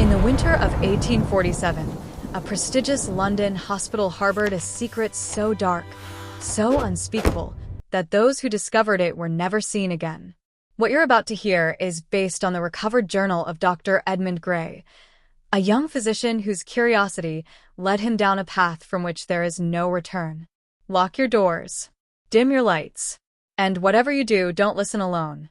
In the winter of 1847, a prestigious London hospital harbored a secret so dark, so unspeakable, that those who discovered it were never seen again. What you're about to hear is based on the recovered journal of Dr. Edmund Grey, a young physician whose curiosity led him down a path from which there is no return. Lock your doors, dim your lights, and whatever you do, don't listen alone.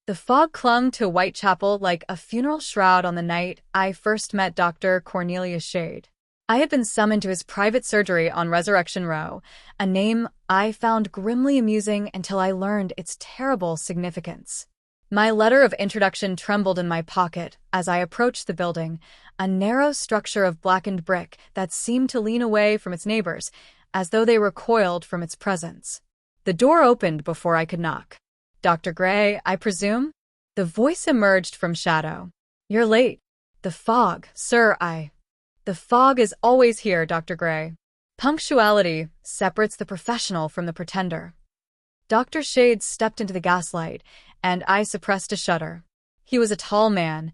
The fog clung to Whitechapel like a funeral shroud on the night I first met Dr. Cornelius Shade. I had been summoned to his private surgery on Resurrection Row, a name I found grimly amusing until I learned its terrible significance. My letter of introduction trembled in my pocket as I approached the building, a narrow structure of blackened brick that seemed to lean away from its neighbors, as though they recoiled from its presence. The door opened before I could knock. "Dr. Grey, I presume?" The voice emerged from shadow. "You're late. The fog, sir, The fog is always here, Dr. Grey. Punctuality separates the professional from the pretender." Dr. Shade stepped into the gaslight, and I suppressed a shudder. He was a tall man,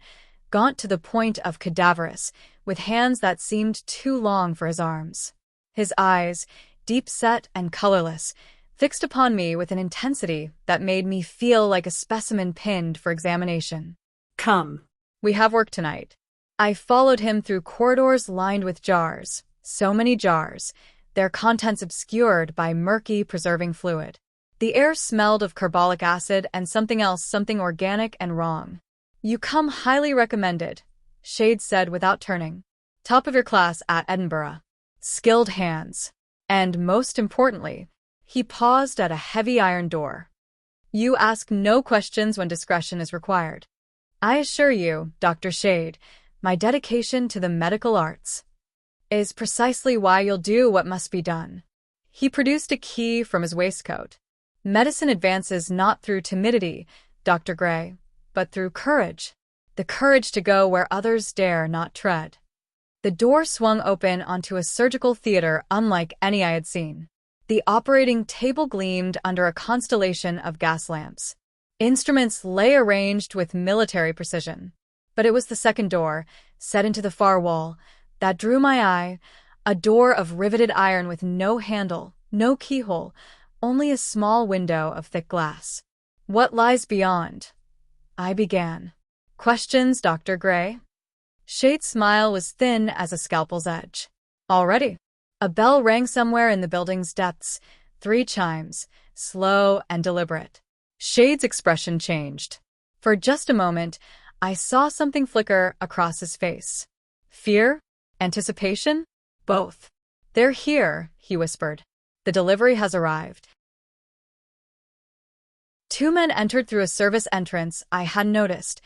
gaunt to the point of cadaverous, with hands that seemed too long for his arms. His eyes, deep-set and colorless, fixed upon me with an intensity that made me feel like a specimen pinned for examination. "Come. We have work tonight." I followed him through corridors lined with jars, so many jars, their contents obscured by murky preserving fluid. The air smelled of carbolic acid and something else, something organic and wrong. "You come highly recommended," Shade said without turning. "Top of your class at Edinburgh. Skilled hands. And most importantly," he paused at a heavy iron door. "You ask no questions when discretion is required. I assure you, Dr. Shade, my dedication to the medical arts is precisely why you'll do what must be done." He produced a key from his waistcoat. "Medicine advances not through timidity, Dr. Grey, but through courage. The courage to go where others dare not tread." The door swung open onto a surgical theater unlike any I had seen. The operating table gleamed under a constellation of gas lamps. Instruments lay arranged with military precision. But it was the second door, set into the far wall, that drew my eye, a door of riveted iron with no handle, no keyhole, only a small window of thick glass. "What lies beyond?" I began. "Questions, Dr. Grey?" Shade's smile was thin as a scalpel's edge. "Already." A bell rang somewhere in the building's depths, 3 chimes, slow and deliberate. Shade's expression changed. For just a moment, I saw something flicker across his face. Fear? Anticipation? Both. "They're here," he whispered. "The delivery has arrived." 2 men entered through a service entrance I hadn't noticed,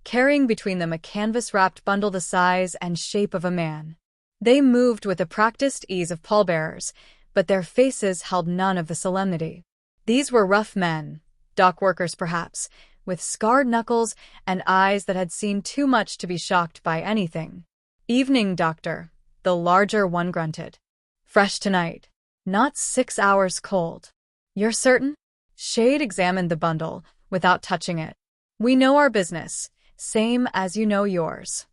carrying between them a canvas-wrapped bundle the size and shape of a man. They moved with the practiced ease of pallbearers, but their faces held none of the solemnity. These were rough men, dock workers perhaps, with scarred knuckles and eyes that had seen too much to be shocked by anything. "Evening, doctor," the larger one grunted. "Fresh tonight. Not 6 hours cold." "You're certain?" Shade examined the bundle, without touching it. "We know our business, same as you know yours."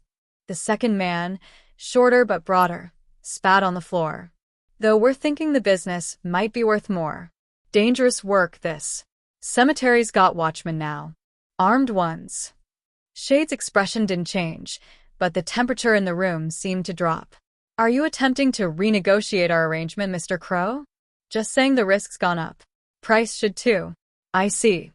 The second man, shorter but broader, spat on the floor. "Though we're thinking the business might be worth more. Dangerous work, this. Cemeteries got watchmen now. Armed ones." Shade's expression didn't change, but the temperature in the room seemed to drop. "Are you attempting to renegotiate our arrangement, Mr. Crow?" "Just saying the risk's gone up. Price should too." "I see."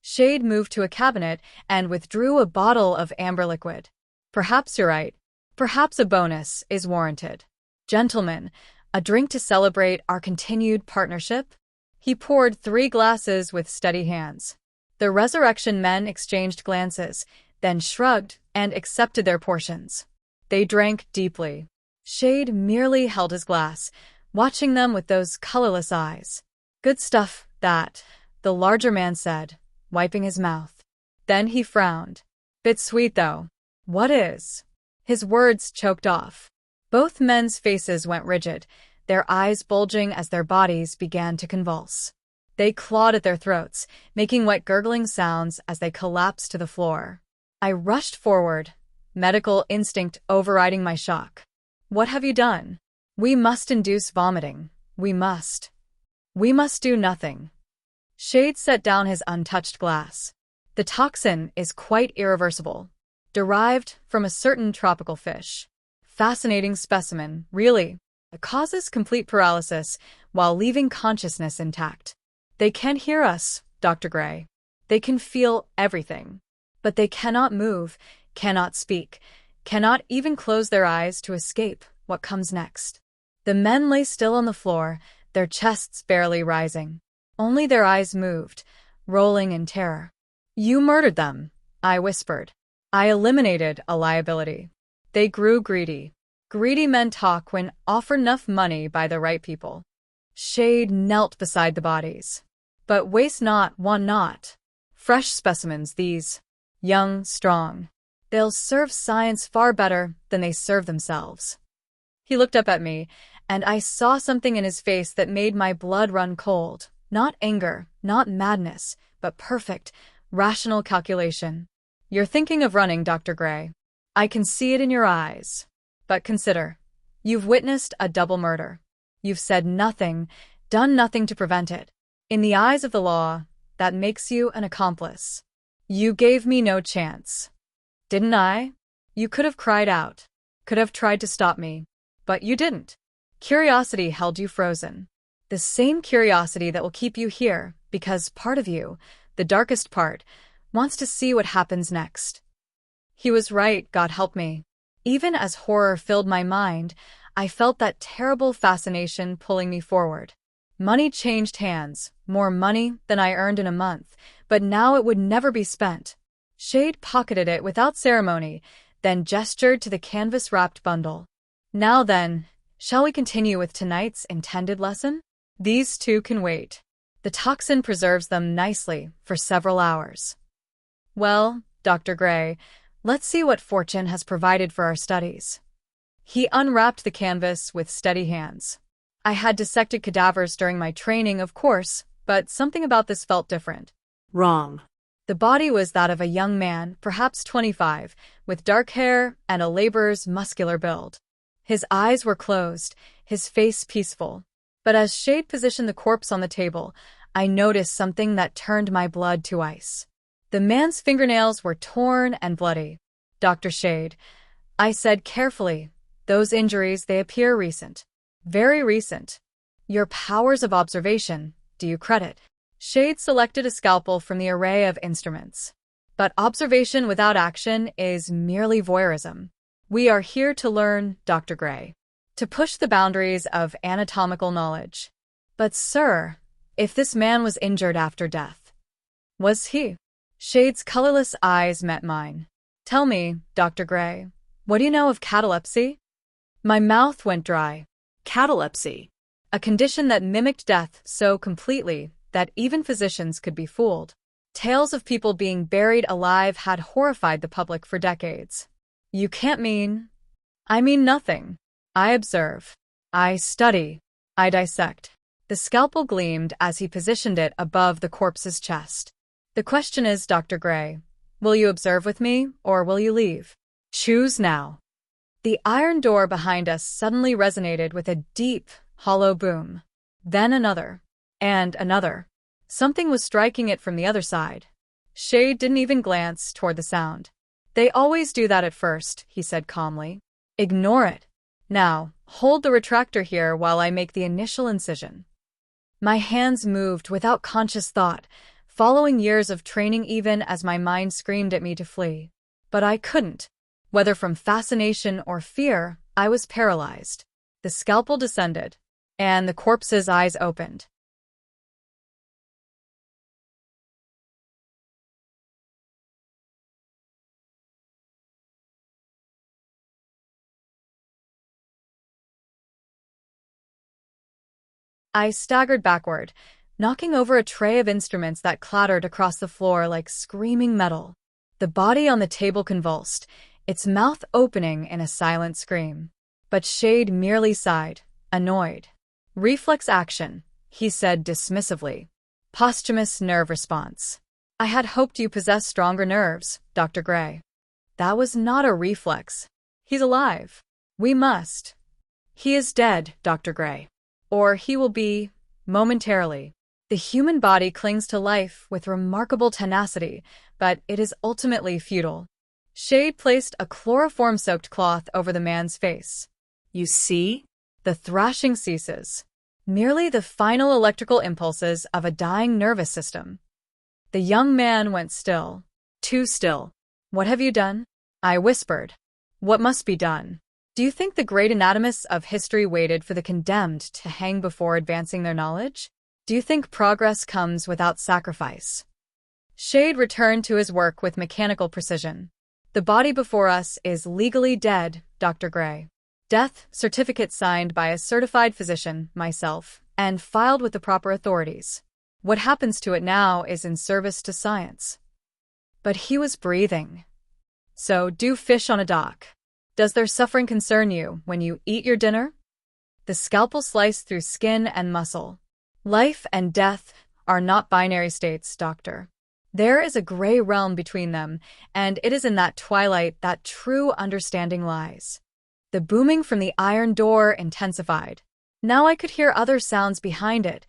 Shade moved to a cabinet and withdrew a bottle of amber liquid. "Perhaps you're right. Perhaps a bonus is warranted. Gentlemen, a drink to celebrate our continued partnership?" He poured 3 glasses with steady hands. The Resurrection men exchanged glances, then shrugged and accepted their portions. They drank deeply. Shade merely held his glass, watching them with those colorless eyes. "Good stuff, that," the larger man said, wiping his mouth. Then he frowned. "Bit sweet, though." "What is?" His words choked off. Both men's faces went rigid, their eyes bulging as their bodies began to convulse. They clawed at their throats, making wet gurgling sounds as they collapsed to the floor. I rushed forward, medical instinct overriding my shock. What have you done? We must induce vomiting. We must. We must do nothing. Shade set down his untouched glass. The toxin is quite irreversible. Derived from a certain tropical fish. Fascinating specimen, really. It causes complete paralysis while leaving consciousness intact. They can't hear us, Dr. Grey. They can feel everything. But they cannot move, cannot speak, cannot even close their eyes to escape what comes next. The men lay still on the floor, their chests barely rising. Only their eyes moved, rolling in terror. You murdered them, I whispered. I eliminated a liability. They grew greedy. Greedy men talk when offered enough money by the right people. Shade knelt beside the bodies. But waste not, want not. Fresh specimens, these. Young, strong. They'll serve science far better than they serve themselves. He looked up at me, and I saw something in his face that made my blood run cold. Not anger, not madness, but perfect, rational calculation. You're thinking of running, Dr. Grey. I can see it in your eyes. But consider, you've witnessed a double murder. You've said nothing, done nothing to prevent it. In the eyes of the law, that makes you an accomplice. You gave me no chance. Didn't I? You could have cried out, could have tried to stop me, but you didn't. Curiosity held you frozen. The same curiosity that will keep you here, because part of you, the darkest part, wants to see what happens next. He was right, God help me. Even as horror filled my mind, I felt that terrible fascination pulling me forward. Money changed hands, more money than I earned in a month, but now it would never be spent. Shade pocketed it without ceremony, then gestured to the canvas-wrapped bundle. Now then, shall we continue with tonight's intended lesson? These two can wait. The toxin preserves them nicely for several hours. Well, Dr. Grey, let's see what fortune has provided for our studies. He unwrapped the canvas with steady hands. I had dissected cadavers during my training, of course, but something about this felt different. Wrong. The body was that of a young man, perhaps 25, with dark hair and a laborer's muscular build. His eyes were closed, his face peaceful. But as Shade positioned the corpse on the table, I noticed something that turned my blood to ice. The man's fingernails were torn and bloody. Dr. Shade, I said carefully, those injuries, they appear recent. Very recent. Your powers of observation, do you credit? Shade selected a scalpel from the array of instruments. But observation without action is merely voyeurism. We are here to learn, Dr. Grey. To push the boundaries of anatomical knowledge. But sir, if this man was injured after death. Was he? Shade's colorless eyes met mine. Tell me, Dr. Grey, what do you know of catalepsy? My mouth went dry. Catalepsy. A condition that mimicked death so completely that even physicians could be fooled. Tales of people being buried alive had horrified the public for decades. You can't mean... I mean nothing. I observe. I study. I dissect. The scalpel gleamed as he positioned it above the corpse's chest. The question is, Dr. Grey, will you observe with me, or will you leave? Choose now. The iron door behind us suddenly resonated with a deep, hollow boom. Then another. And another. Something was striking it from the other side. Shade didn't even glance toward the sound. They always do that at first, he said calmly. Ignore it. Now, hold the retractor here while I make the initial incision. My hands moved without conscious thought, following years of training even as my mind screamed at me to flee. But I couldn't. Whether from fascination or fear, I was paralyzed. The scalpel descended, and the corpse's eyes opened. I staggered backward, knocking over a tray of instruments that clattered across the floor like screaming metal. The body on the table convulsed, its mouth opening in a silent scream. But Shade merely sighed, annoyed. Reflex action, he said dismissively. Posthumous nerve response. I had hoped you possessed stronger nerves, Dr. Grey. That was not a reflex. He's alive. We must. He is dead, Dr. Grey. Or he will be, momentarily. The human body clings to life with remarkable tenacity, but it is ultimately futile. Shade placed a chloroform-soaked cloth over the man's face. You see? The thrashing ceases. Merely the final electrical impulses of a dying nervous system. The young man went still. Too still. What have you done? I whispered. What must be done? Do you think the great anatomists of history waited for the condemned to hang before advancing their knowledge? Do you think progress comes without sacrifice? Shade returned to his work with mechanical precision. The body before us is legally dead, Dr. Grey. Death certificate signed by a certified physician, myself, and filed with the proper authorities. What happens to it now is in service to science. But he was breathing. So, do fish on a dock. Does their suffering concern you when you eat your dinner? The scalpel sliced through skin and muscle. Life and death are not binary states, Doctor. There is a gray realm between them, and it is in that twilight that true understanding lies. The booming from the iron door intensified. Now I could hear other sounds behind it,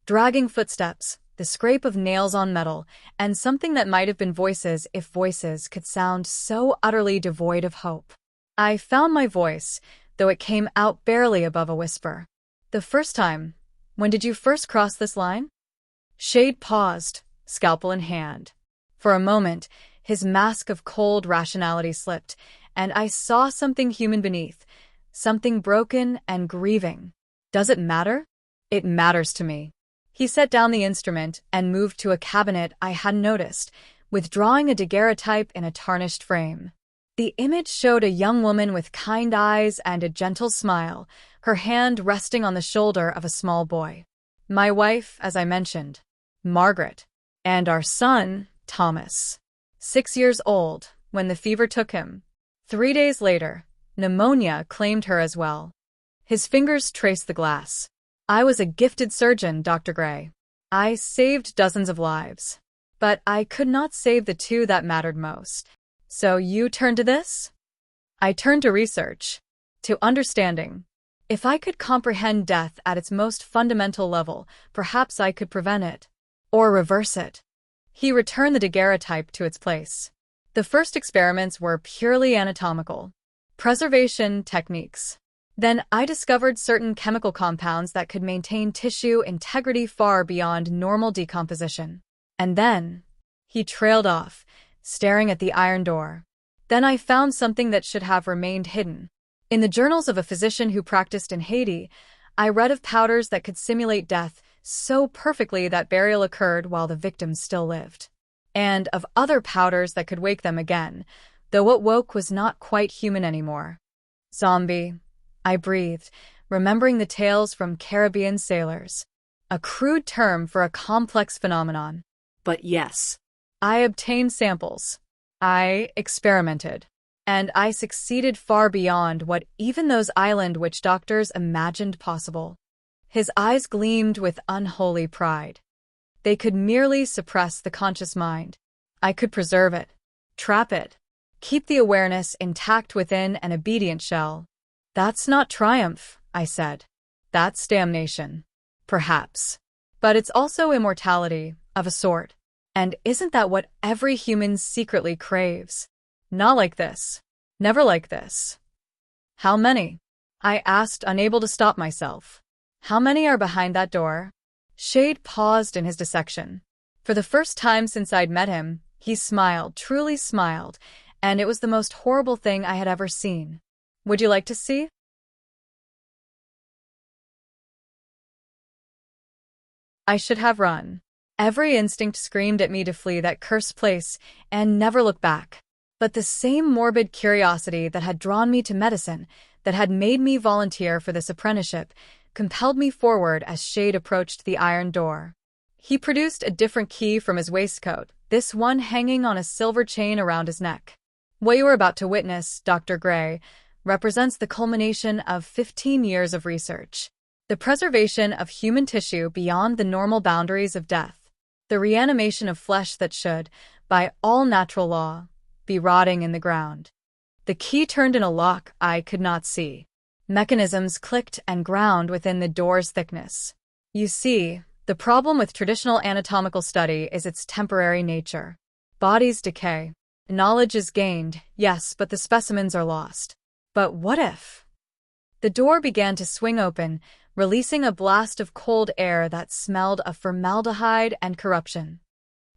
dragging footsteps, the scrape of nails on metal, and something that might have been voices if voices could sound so utterly devoid of hope. I found my voice, though it came out barely above a whisper. The first time. When did you first cross this line? Shade paused, scalpel in hand. For a moment, his mask of cold rationality slipped, and I saw something human beneath, something broken and grieving. Does it matter? It matters to me. He set down the instrument and moved to a cabinet I hadn't noticed, withdrawing a daguerreotype in a tarnished frame. The image showed a young woman with kind eyes and a gentle smile, her hand resting on the shoulder of a small boy. My wife, as I mentioned, Margaret, and our son, Thomas. 6 years old, when the fever took him. 3 days later, pneumonia claimed her as well. His fingers traced the glass. I was a gifted surgeon, Dr. Grey. I saved dozens of lives. But I could not save the two that mattered most. So you turned to this? I turned to research. To understanding. If I could comprehend death at its most fundamental level, perhaps I could prevent it. Or reverse it. He returned the daguerreotype to its place. The first experiments were purely anatomical. Preservation techniques. Then I discovered certain chemical compounds that could maintain tissue integrity far beyond normal decomposition. And then, he trailed off, staring at the iron door. Then I found something that should have remained hidden. In the journals of a physician who practiced in Haiti, I read of powders that could simulate death so perfectly that burial occurred while the victims still lived. And of other powders that could wake them again, though what woke was not quite human anymore. Zombie, I breathed, remembering the tales from Caribbean sailors. A crude term for a complex phenomenon. But yes. I obtained samples. I experimented. And I succeeded far beyond what even those island witch doctors imagined possible. His eyes gleamed with unholy pride. They could merely suppress the conscious mind. I could preserve it, trap it, keep the awareness intact within an obedient shell. That's not triumph, I said. That's damnation. Perhaps. But it's also immortality, of a sort. And isn't that what every human secretly craves? Not like this. Never like this. How many? I asked, unable to stop myself. How many are behind that door? Shade paused in his dissection. For the first time since I'd met him, he smiled, truly smiled, and it was the most horrible thing I had ever seen. Would you like to see? I should have run. Every instinct screamed at me to flee that cursed place and never look back. But the same morbid curiosity that had drawn me to medicine, that had made me volunteer for this apprenticeship, compelled me forward as Shade approached the iron door. He produced a different key from his waistcoat, this one hanging on a silver chain around his neck. What you are about to witness, Dr. Grey, represents the culmination of 15 years of research. The preservation of human tissue beyond the normal boundaries of death. The reanimation of flesh that should, by all natural law, be rotting in the ground. The key turned in a lock I could not see. Mechanisms clicked and ground within the door's thickness. You see, the problem with traditional anatomical study is its temporary nature. Bodies decay. Knowledge is gained, yes, but the specimens are lost. But what if? The door began to swing open, releasing a blast of cold air that smelled of formaldehyde and corruption.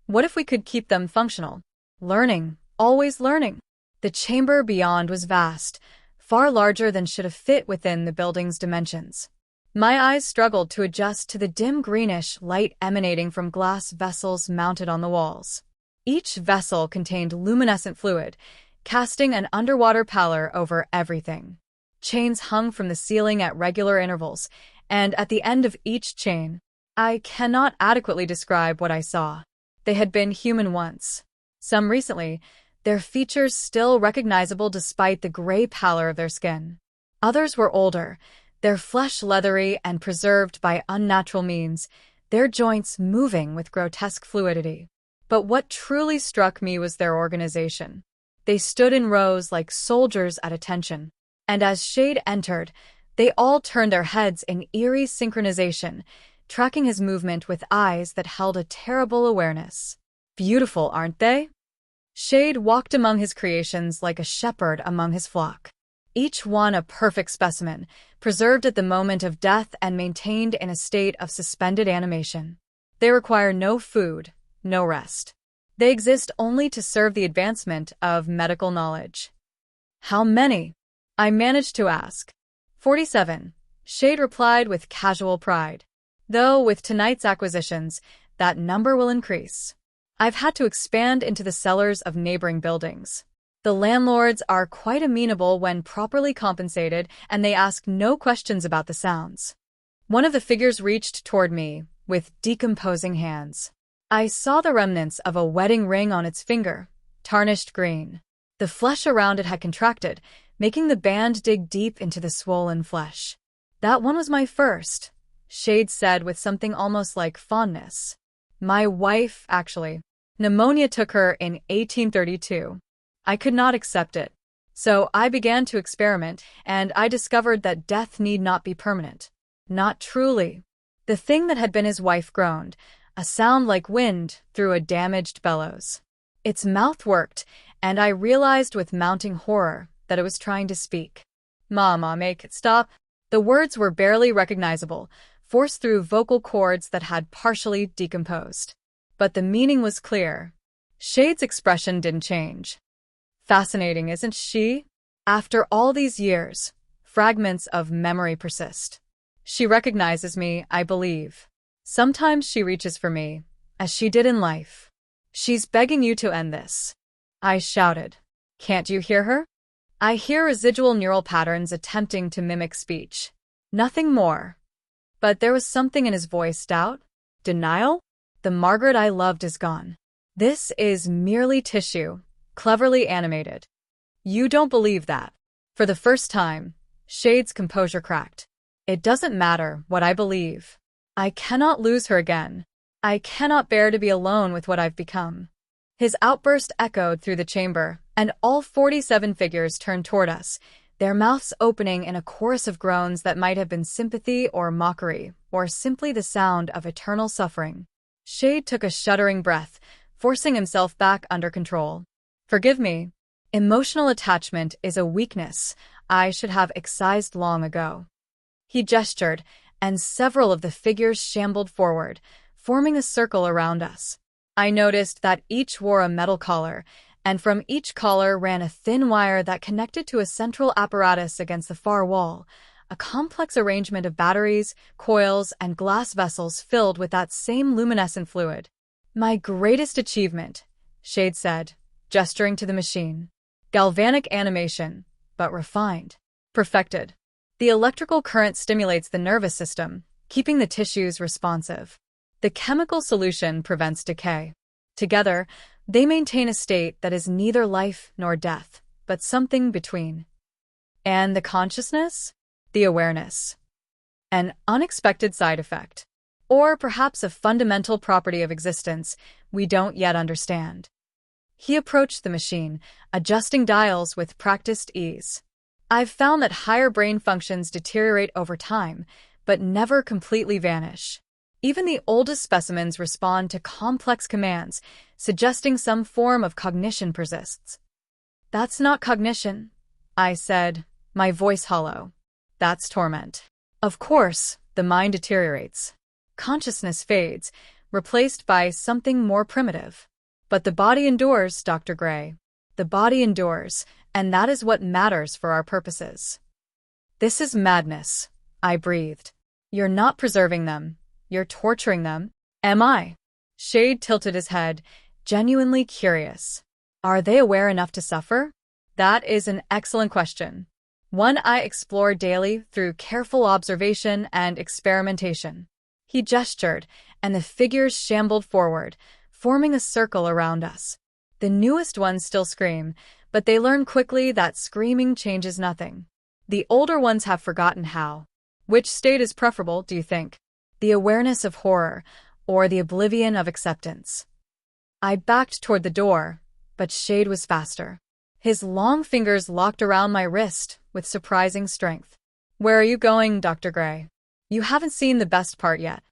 What if we could keep them functional? Learning, always learning. The chamber beyond was vast, far larger than should have fit within the building's dimensions. My eyes struggled to adjust to the dim greenish light emanating from glass vessels mounted on the walls. Each vessel contained luminescent fluid, casting an underwater pallor over everything. Chains hung from the ceiling at regular intervals, and at the end of each chain, I cannot adequately describe what I saw. They had been human once. Some recently, their features still recognizable despite the gray pallor of their skin. Others were older, their flesh leathery and preserved by unnatural means, their joints moving with grotesque fluidity. But what truly struck me was their organization. They stood in rows like soldiers at attention, and as Shade entered, they all turned their heads in eerie synchronization, tracking his movement with eyes that held a terrible awareness. Beautiful, aren't they? Shade walked among his creations like a shepherd among his flock. Each one a perfect specimen, preserved at the moment of death and maintained in a state of suspended animation. They require no food, no rest. They exist only to serve the advancement of medical knowledge. How many? I managed to ask. 47, Shade replied with casual pride. Though with tonight's acquisitions, that number will increase. I've had to expand into the cellars of neighboring buildings. The landlords are quite amenable when properly compensated, and they ask no questions about the sounds. One of the figures reached toward me, with decomposing hands. I saw the remnants of a wedding ring on its finger, tarnished green. The flesh around it had contracted, making the band dig deep into the swollen flesh. That one was my first, Shade said with something almost like fondness. My wife, actually. Pneumonia took her in 1832. I could not accept it. So I began to experiment, and I discovered that death need not be permanent. Not truly. The thing that had been his wife groaned, a sound like wind through a damaged bellows. Its mouth worked, and I realized with mounting horror that it was trying to speak. Mama, make it stop. The words were barely recognizable, forced through vocal cords that had partially decomposed. But the meaning was clear. Shade's expression didn't change. Fascinating, isn't she? After all these years, fragments of memory persist. She recognizes me, I believe. Sometimes she reaches for me, as she did in life. She's begging you to end this. I shouted. Can't you hear her? I hear residual neural patterns attempting to mimic speech. Nothing more. But there was something in his voice, doubt? Denial? The Margaret I loved is gone. This is merely tissue, cleverly animated. You don't believe that. For the first time, Shade's composure cracked. It doesn't matter what I believe. I cannot lose her again. I cannot bear to be alone with what I've become. His outburst echoed through the chamber, and all 47 figures turned toward us, their mouths opening in a chorus of groans that might have been sympathy or mockery, or simply the sound of eternal suffering. Shade took a shuddering breath, forcing himself back under control. Forgive me. Emotional attachment is a weakness I should have excised long ago. He gestured, and several of the figures shambled forward, forming a circle around us. I noticed that each wore a metal collar, and from each collar ran a thin wire that connected to a central apparatus against the far wall, a complex arrangement of batteries, coils, and glass vessels filled with that same luminescent fluid. My greatest achievement, Shade said, gesturing to the machine. Galvanic animation, but refined. Perfected. The electrical current stimulates the nervous system, keeping the tissues responsive. The chemical solution prevents decay. Together, they maintain a state that is neither life nor death, but something between. And the consciousness? The awareness. An unexpected side effect. Or perhaps a fundamental property of existence we don't yet understand. He approached the machine, adjusting dials with practiced ease. I've found that higher brain functions deteriorate over time, but never completely vanish. Even the oldest specimens respond to complex commands, suggesting some form of cognition persists. "That's not cognition," I said, my voice hollow. "That's torment." Of course, the mind deteriorates. Consciousness fades, replaced by something more primitive. But the body endures, Dr. Grey. The body endures, and that is what matters for our purposes. "This is madness," I breathed. "You're not preserving them. You're torturing them." "Am I?" Shade tilted his head, genuinely curious. "Are they aware enough to suffer?" "That is an excellent question. One I explore daily through careful observation and experimentation." He gestured, and the figures shambled forward, forming a circle around us. The newest ones still scream, but they learn quickly that screaming changes nothing. The older ones have forgotten how. Which state is preferable, do you think? The awareness of horror, or the oblivion of acceptance? I backed toward the door, but Shade was faster. His long fingers locked around my wrist with surprising strength. "Where are you going, Dr. Grey? You haven't seen the best part yet."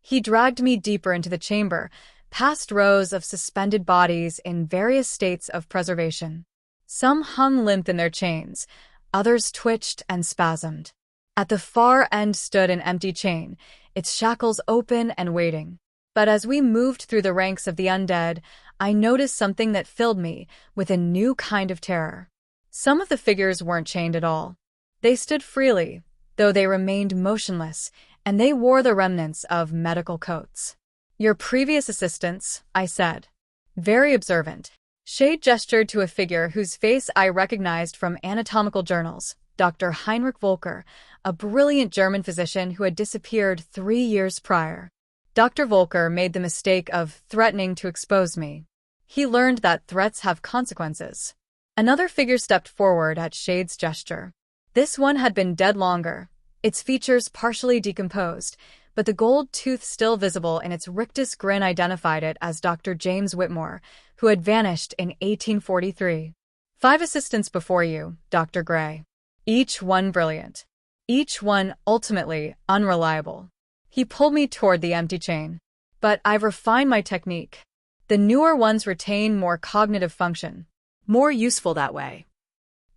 He dragged me deeper into the chamber, past rows of suspended bodies in various states of preservation. Some hung limp in their chains, others twitched and spasmed. At the far end stood an empty chain, its shackles open and waiting. But as we moved through the ranks of the undead, I noticed something that filled me with a new kind of terror. Some of the figures weren't chained at all. They stood freely, though they remained motionless, and they wore the remnants of medical coats. "Your previous assistants," I said. "Very observant." Shade gestured to a figure whose face I recognized from anatomical journals, Dr. Heinrich Volker, a brilliant German physician who had disappeared 3 years prior. Dr. Volker made the mistake of threatening to expose me. He learned that threats have consequences. Another figure stepped forward at Shade's gesture. This one had been dead longer, its features partially decomposed, but the gold tooth still visible in its rictus grin identified it as Dr. James Whitmore, who had vanished in 1843. "5 assistants before you, Dr. Grey. Each one brilliant. Each one ultimately unreliable." He pulled me toward the empty chain. "But I've refined my technique. The newer ones retain more cognitive function. More useful that way."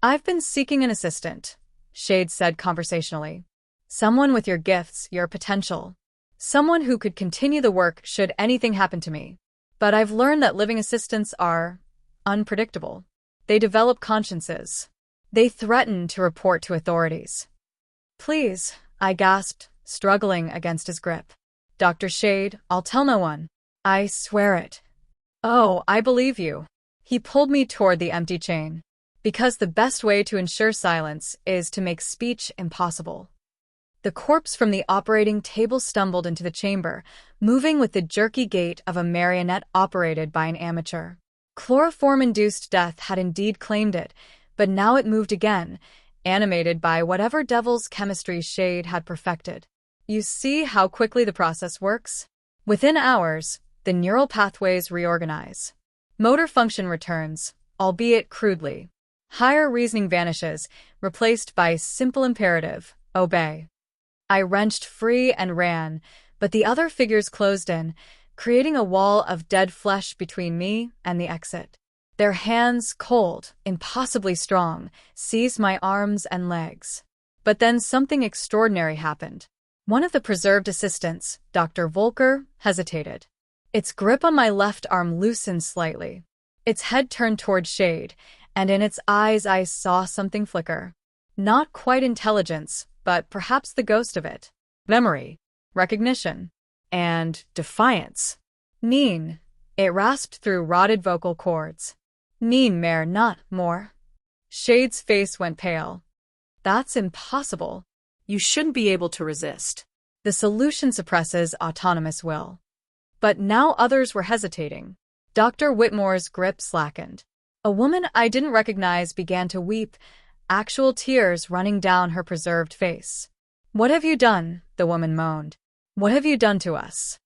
"I've been seeking an assistant," Shade said conversationally. "Someone with your gifts, your potential. Someone who could continue the work should anything happen to me. But I've learned that living assistants are unpredictable. They develop consciences. They threaten to report to authorities." "Please," I gasped, struggling against his grip. "Dr. Shade, I'll tell no one. I swear it." "Oh, I believe you." He pulled me toward the empty chain. "Because the best way to ensure silence is to make speech impossible." The corpse from the operating table stumbled into the chamber, moving with the jerky gait of a marionette operated by an amateur. Chloroform-induced death had indeed claimed it, but now it moved again, animated by whatever devil's chemistry Shade had perfected. You see how quickly the process works? Within hours, the neural pathways reorganize. Motor function returns, albeit crudely. Higher reasoning vanishes, replaced by simple imperative, obey. I wrenched free and ran, but the other figures closed in, creating a wall of dead flesh between me and the exit. Their hands, cold, impossibly strong, seized my arms and legs. But then something extraordinary happened. One of the preserved assistants, Dr. Volker, hesitated. Its grip on my left arm loosened slightly. Its head turned toward Shade, and in its eyes I saw something flicker. Not quite intelligence, but perhaps the ghost of it. Memory, recognition, and defiance. "Neen," it rasped through rotted vocal cords. "Neen mehr, not more." Shade's face went pale. "That's impossible." You shouldn't be able to resist. "The solution suppresses autonomous will." But now others were hesitating. Dr. Whitmore's grip slackened. A woman I didn't recognize began to weep, actual tears running down her preserved face. "What have you done?" the woman moaned. What have you done to us?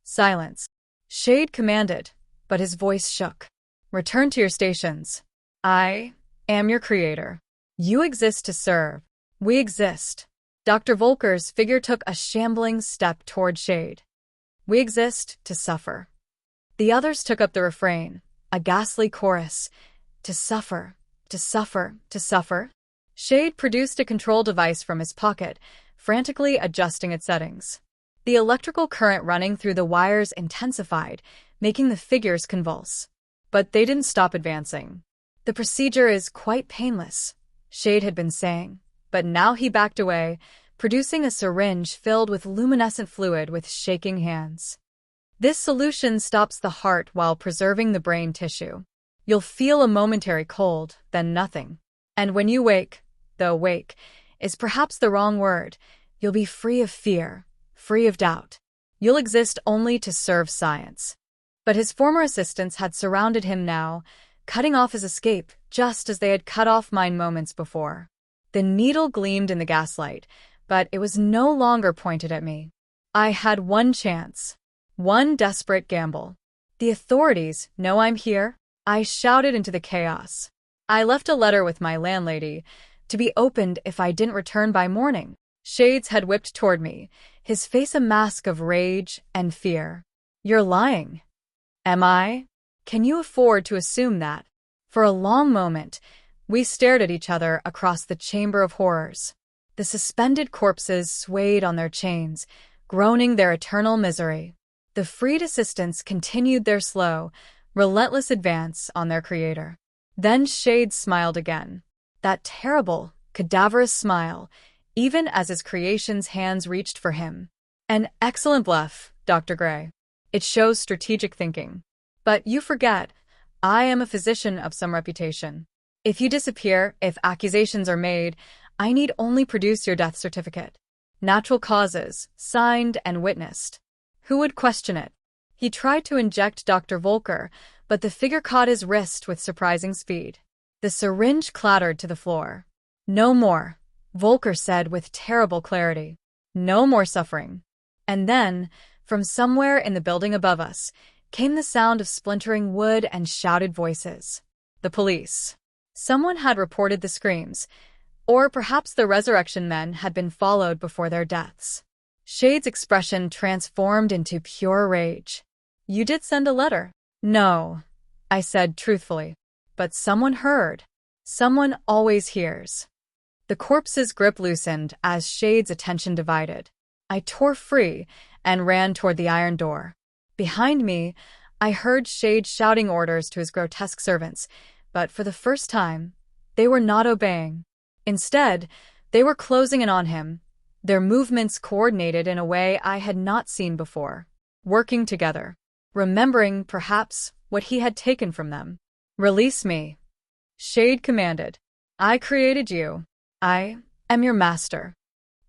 Silence. Shade commanded, but his voice shook. Return to your stations. I am your creator. You exist to serve. We exist. Dr. Volker's figure took a shambling step toward Shade. We exist to suffer. The others took up the refrain, a ghastly chorus. To suffer, to suffer, to suffer. Shade produced a control device from his pocket, frantically adjusting its settings. The electrical current running through the wires intensified, making the figures convulse. But they didn't stop advancing. The procedure is quite painless, Shade had been saying, but now he backed away, producing a syringe filled with luminescent fluid with shaking hands. This solution stops the heart while preserving the brain tissue. You'll feel a momentary cold, then nothing. And when you wake, though wake is perhaps the wrong word, you'll be free of fear, free of doubt. You'll exist only to serve science. But his former assistants had surrounded him now, cutting off his escape just as they had cut off mine moments before. The needle gleamed in the gaslight, but it was no longer pointed at me. I had one chance. One desperate gamble. The authorities know I'm here? I shouted into the chaos. I left a letter with my landlady, to be opened if I didn't return by morning. Shades had whipped toward me, his face a mask of rage and fear. You're lying. Am I? Can you afford to assume that? For a long moment, we stared at each other across the chamber of horrors. The suspended corpses swayed on their chains, groaning their eternal misery. The freed assistants continued their slow, relentless advance on their creator. Then Shade smiled again. That terrible, cadaverous smile, even as his creation's hands reached for him. An excellent bluff, Dr. Grey. It shows strategic thinking. But you forget, I am a physician of some reputation. If you disappear, if accusations are made, I need only produce your death certificate. Natural causes, signed and witnessed. Who would question it? He tried to inject Dr. Volker, but the figure caught his wrist with surprising speed. The syringe clattered to the floor. No more, Volker said with terrible clarity. No more suffering. And then, from somewhere in the building above us, came the sound of splintering wood and shouted voices. The police. Someone had reported the screams, or perhaps the resurrection men had been followed before their deaths. Shade's expression transformed into pure rage. You did send a letter? No, I said truthfully. But someone heard. Someone always hears. The corpse's grip loosened as Shade's attention divided. I tore free and ran toward the iron door. Behind me, I heard Shade shouting orders to his grotesque servants, but for the first time, they were not obeying. Instead, they were closing in on him, their movements coordinated in a way I had not seen before, working together, remembering, perhaps, what he had taken from them. Release me, Shade commanded. I created you. I am your master.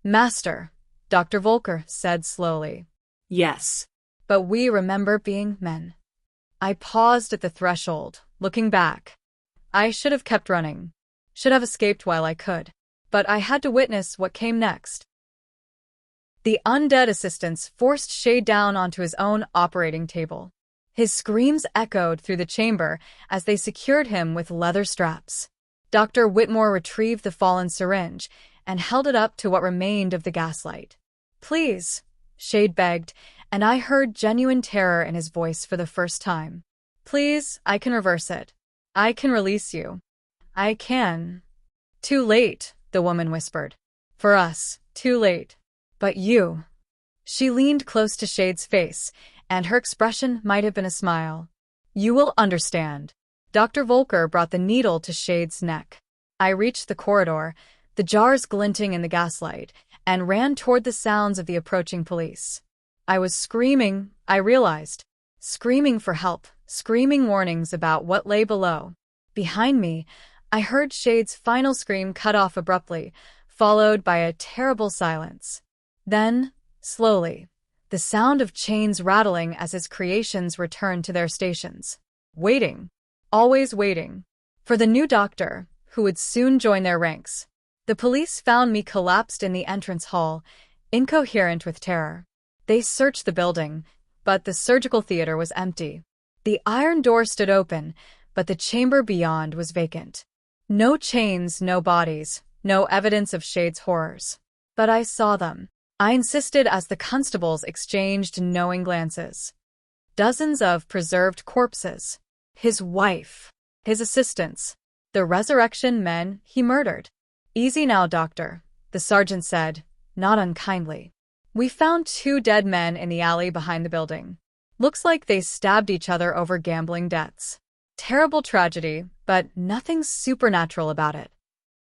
Master, Dr. Volker said slowly. Yes. But we remember being men. I paused at the threshold, looking back. I should have kept running, should have escaped while I could, but I had to witness what came next. The undead assistants forced Shade down onto his own operating table. His screams echoed through the chamber as they secured him with leather straps. Dr. Whitmore retrieved the fallen syringe and held it up to what remained of the gaslight. Please, Shade begged, and I heard genuine terror in his voice for the first time. Please, I can reverse it. I can release you. I can. Too late, the woman whispered. For us, too late. But you. She leaned close to Shade's face, and her expression might have been a smile. You will understand. Dr. Volker brought the needle to Shade's neck. I reached the corridor, the jars glinting in the gaslight, and ran toward the sounds of the approaching police. I was screaming, I realized. Screaming for help, screaming warnings about what lay below. Behind me, I heard Shade's final scream cut off abruptly, followed by a terrible silence. Then, slowly, the sound of chains rattling as his creations returned to their stations. Waiting. Always waiting. For the new doctor, who would soon join their ranks. The police found me collapsed in the entrance hall, incoherent with terror. They searched the building, but the surgical theater was empty. The iron door stood open, but the chamber beyond was vacant. No chains, no bodies, no evidence of Shade's horrors. But I saw them. I insisted as the constables exchanged knowing glances. Dozens of preserved corpses. His wife. His assistants. The resurrection men he murdered. "Easy now, doctor," the sergeant said, not unkindly. "We found 2 dead men in the alley behind the building. Looks like they stabbed each other over gambling debts. Terrible tragedy, but nothing supernatural about it."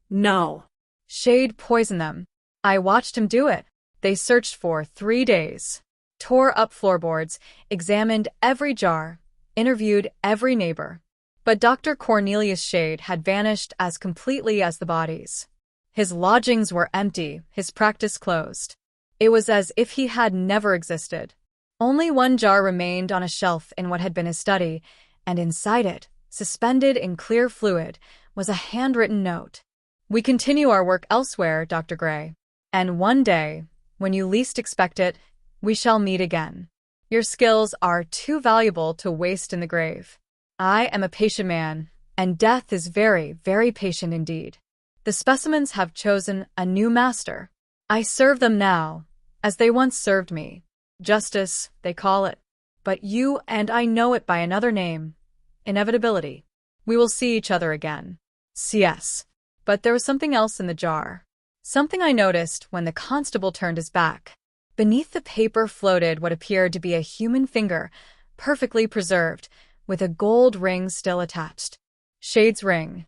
No. Shade poisoned them. I watched him do it. They searched for 3 days. Tore up floorboards, examined every jar, interviewed every neighbor. But Dr. Cornelius Shade had vanished as completely as the bodies. His lodgings were empty, his practice closed. It was as if he had never existed. Only one jar remained on a shelf in what had been his study, and inside it, suspended in clear fluid, was a handwritten note. "We continue our work elsewhere, Dr. Grey. And one day, when you least expect it, we shall meet again. Your skills are too valuable to waste in the grave. I am a patient man, and death is very, very patient indeed. The specimens have chosen a new master. I serve them now, as they once served me. Justice, they call it. But you and I know it by another name. Inevitability. We will see each other again." CS. But there was something else in the jar. Something I noticed when the constable turned his back. Beneath the paper floated what appeared to be a human finger, perfectly preserved, with a gold ring still attached. Shade's ring.